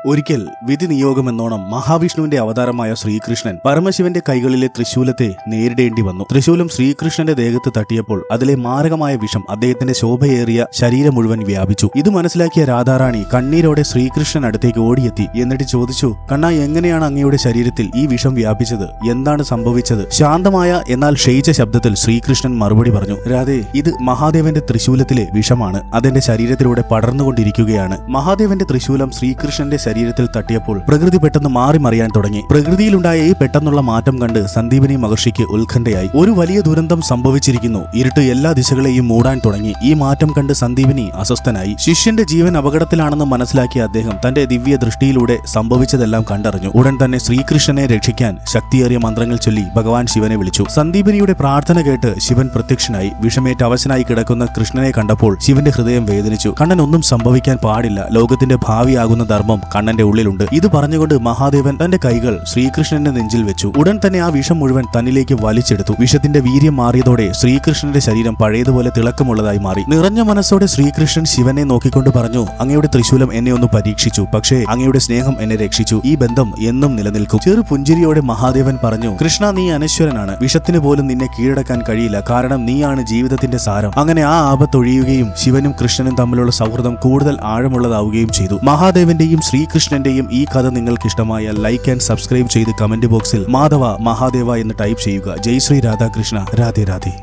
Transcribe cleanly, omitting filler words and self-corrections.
ഒരിക്കൽ വിധി നിയോഗമെന്നോണം മഹാവിഷ്ണുവിന്റെ അവതാരമായ ശ്രീകൃഷ്ണൻ പരമശിവന്റെ കൈകളിലെ തൃശൂലത്തെ നേരിടേണ്ടി വന്നു. തൃശൂലം ശ്രീകൃഷ്ണന്റെ ദേഹത്ത് തട്ടിയപ്പോൾ അതിലെ മാരകമായ വിഷം അദ്ദേഹത്തിന്റെ ശോഭയേറിയ ശരീരം മുഴുവൻ വ്യാപിച്ചു. ഇത് മനസ്സിലാക്കിയ രാധാറാണി കണ്ണീരോടെ ശ്രീകൃഷ്ണൻ അടുത്തേക്ക് ഓടിയെത്തി. എന്നിട്ട് ചോദിച്ചു, കണ്ണാ, എങ്ങനെയാണ് അങ്ങയുടെ ശരീരത്തിൽ ഈ വിഷം വ്യാപിച്ചത്? എന്താണ് സംഭവിച്ചത്? ശാന്തമായ എന്നാൽ ക്ഷയിച്ച ശബ്ദത്തിൽ ശ്രീകൃഷ്ണൻ മറുപടി പറഞ്ഞു, രാധേ, ഇത് മഹാദേവന്റെ തൃശൂലത്തിലെ വിഷമാണ്. അതെന്റെ ശരീരത്തിലൂടെ പടർന്നുകൊണ്ടിരിക്കുകയാണ്. മഹാദേവന്റെ തൃശൂലം ശ്രീകൃഷ്ണന്റെ ശരീരത്തിൽ തട്ടിയപ്പോൾ പ്രകൃതി പെട്ടെന്ന് മാറി മറിയാൻ തുടങ്ങി. പ്രകൃതിയിലുണ്ടായ ഈ പെട്ടെന്നുള്ള മാറ്റം കണ്ട് സന്ദീപനി മഹർഷിക്ക് ഉത്കണ്ഠയായി. ഒരു വലിയ ദുരന്തം സംഭവിച്ചിരിക്കുന്നു. ഇരുട്ട് എല്ലാ ദിശകളെയും മൂടാൻ തുടങ്ങി. ഈ മാറ്റം കണ്ട് സന്ദീപനി അസ്വസ്ഥനായി. ശിഷ്യന്റെ ജീവൻ അപകടത്തിലാണെന്ന് മനസ്സിലാക്കിയ അദ്ദേഹം തന്റെ ദിവ്യ ദൃഷ്ടിയിലൂടെ സംഭവിച്ചതെല്ലാം കണ്ടറിഞ്ഞു. ഉടൻ തന്നെ ശ്രീകൃഷ്ണനെ രക്ഷിക്കാൻ ശക്തിയേറിയ മന്ത്രങ്ങൾ ചൊല്ലി ഭഗവാൻ ശിവനെ വിളിച്ചു. സന്ദീപനിയുടെ പ്രാർത്ഥന കേട്ട് ശിവൻ പ്രത്യക്ഷനായി. വിഷമേറ്റ് അവശനായി കിടക്കുന്ന കൃഷ്ണനെ കണ്ടപ്പോൾ ശിവന്റെ ഹൃദയം വേദനിച്ചു. കണ്ണൻ ഒന്നും സംഭവിക്കാൻ പാടില്ല. ലോകത്തിന്റെ ഭാവിയാകുന്ന ധർമ്മം കണ്ണന്റെ ഉള്ളിലുണ്ട്. ഇത് പറഞ്ഞുകൊണ്ട് മഹാദേവൻ തന്റെ കൈകൾ ശ്രീകൃഷ്ണന്റെ നെഞ്ചിൽ വെച്ചു. ഉടൻ തന്നെ ആ വിഷം മുഴുവൻ തന്നിലേക്ക് വലിച്ചെടുത്തു. വിഷത്തിന്റെ വീര്യം മാറിയതോടെ ശ്രീകൃഷ്ണന്റെ ശരീരം പഴയതുപോലെ തിളക്കമുള്ളതായി മാറി. നിറഞ്ഞ മനസ്സോടെ ശ്രീകൃഷ്ണൻ ശിവനെ നോക്കിക്കൊണ്ട് പറഞ്ഞു, അങ്ങയുടെ തൃശൂലം എന്നെ ഒന്ന് പരീക്ഷിച്ചു, പക്ഷേ അങ്ങയുടെ സ്നേഹം എന്നെ രക്ഷിച്ചു. ഈ ബന്ധം എന്നും നിലനിൽക്കും. ചെറു പുഞ്ചിരിയോടെ മഹാദേവൻ പറഞ്ഞു, കൃഷ്ണ, നീ അനശ്വരനാണ്. വിഷത്തിന് പോലും നിന്നെ കീഴടക്കാൻ കഴിയില്ല. കാരണം നീയാണ് ജീവിതത്തിന്റെ സാരം. അങ്ങനെ ആ ആപത്തൊഴിയുകയും ശിവനും കൃഷ്ണനും തമ്മിലുള്ള സൗഹൃദം കൂടുതൽ ആഴമുള്ളതാവുകയും ചെയ്തു. മഹാദേവന്റെയും ശ്രീകൃഷ്ണന്റെയും ഈ കഥ നിങ്ങൾക്ക് ഇഷ്ടമായാൽ ലൈക്ക് ആൻഡ് സബ്സ്ക്രൈബ് ചെയ്ത് കമന്റ് ബോക്സിൽ മാധവ മഹാദേവ എന്ന് ടൈപ്പ് ചെയ്യുക. ജയ് ശ്രീ രാധാകൃഷ്ണ. രാധേ രാധേ.